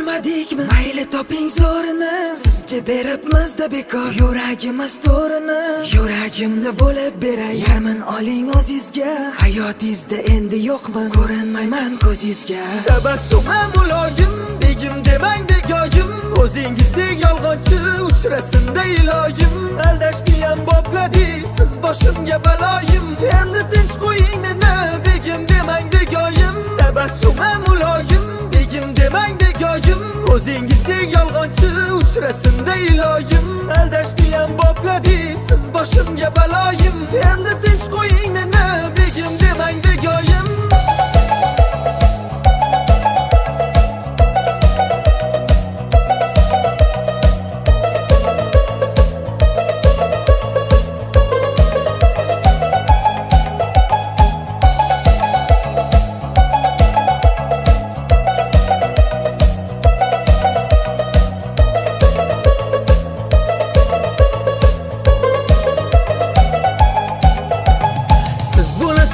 bo'lmadikmi? Mayli toping zo'rini, sizga beribmizda bekor yuragimiz to'rini. Yuragimni bo'lib beray, yarmin oling o'zizga. Hayotingizda endi yo'qman, ko'rinmayman ko'zingizga. Tabassumim muloyim, begim demang begoyim. O'zingizdek yolg'onchi uchrasinda iloyim. Aldashniyam bopladingiz, siz boshimga baloyim. Endi tinch qo'ying meni, begim demang begoyim. Tabassumim muloyim, begim demang begoyim. O'zingizdek yolg'onchi uchrasinda iloyim. Aldashniyam bopladingiz, siz boshimga baloyim. Endi tinch qo'ying meni, begim demang begoyim.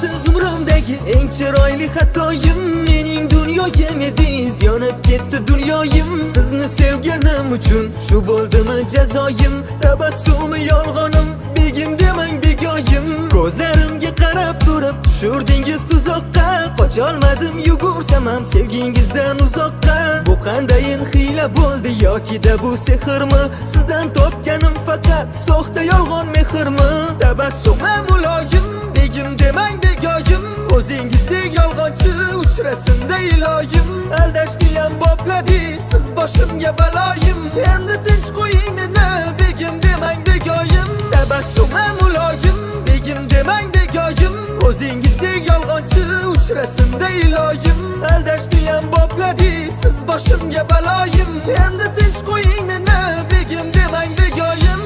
Siz umrimdagi eng chiroyli xatoyim. Mening dunyoyim edingiz, yonib ketdi dunyoyim. Sizni sevganim uchun shu bo'ldimi jazoyim? Tabassumi yolg'onim, begim demang begoyim. Ko'zlarimga qarab turib tushurdingiz tuzoqqa. Qocholmadim yugursam ham sevgingizdan uzoqqa. Bu qandayin hiyla bo'ldi yoki-da bu sehrmi? Sizdan topganim faqat soxta yolg'on mehrmi? Tabassumim muloyim, begim demang begoyim. O'zingizdek yolg'onchi uchrasinda iloyim. Aldashniyam bopladingiz, siz boshimga baloyim. Endi tinch qo'ying meni, begim demang begoyim. Tabassumim muloyim, begim demang begoyim. O'zingizdek yolg'onchi uchrasinda iloyim. Aldashniyam bopladingiz, siz boshimga baloyim. Endi tinch qo'ying meni, begim demang begoyim.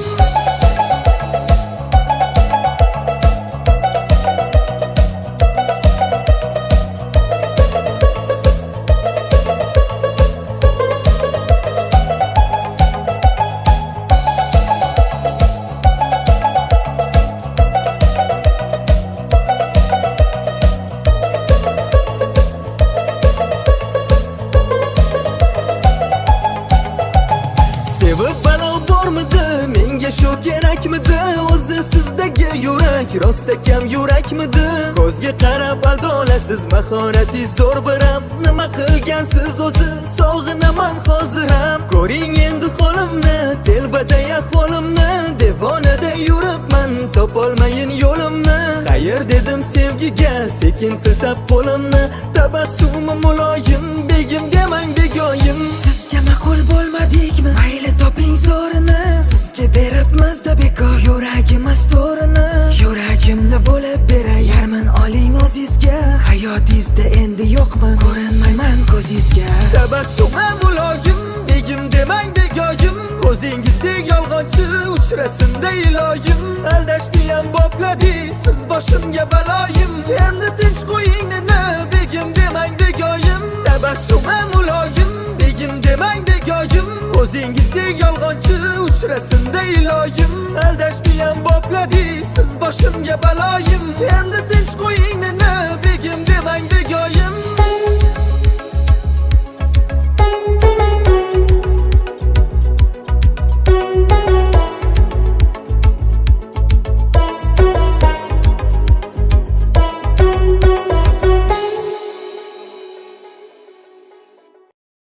Sevib balo bormidi, menga shu kerakmidi? O'zi sizdagi yurak rost kam yurakmidi? Ko'zga qarab aldolasiz, mahoratingiz zo'r biram. Nima qilgansiz o'zi, sog'inaman hoziram. Ko'ring endi holimni, telbaday ahvolimni. Devonada yuribman, topolmayin yo'limni. Xayr dedim sevgiga, sekin siltab qo'limni. Tabassumim muloyim, begim demang begoyim. Sizga ma'qul bo'lmadikmi? Mayli toping zo'rini, sizga beribmizda bekor yuragimiz to'rini. Yuragimni bo'lib beray, yarmin oling o'zizga. Hayotingizda endi yo'qman, ko'rinmayman ko'zingizga. Tabassumim muloyim, begim demang begoyim. O'zingizdek yolg'onchi uchrasinda iloyim. Aldashniyam bopladingiz, siz boshimga baloyim. Endi tinch qo'ying meni, begim demang begoyim. Tabassumim muloyim, begim demang begoyim. O'zingizdek yolg'onchi uchrasinda iloyim. Aldashniyam bopladingiz, siz boshimga baloyim. Endi tinch qo'ying meni, begim demang begoyim.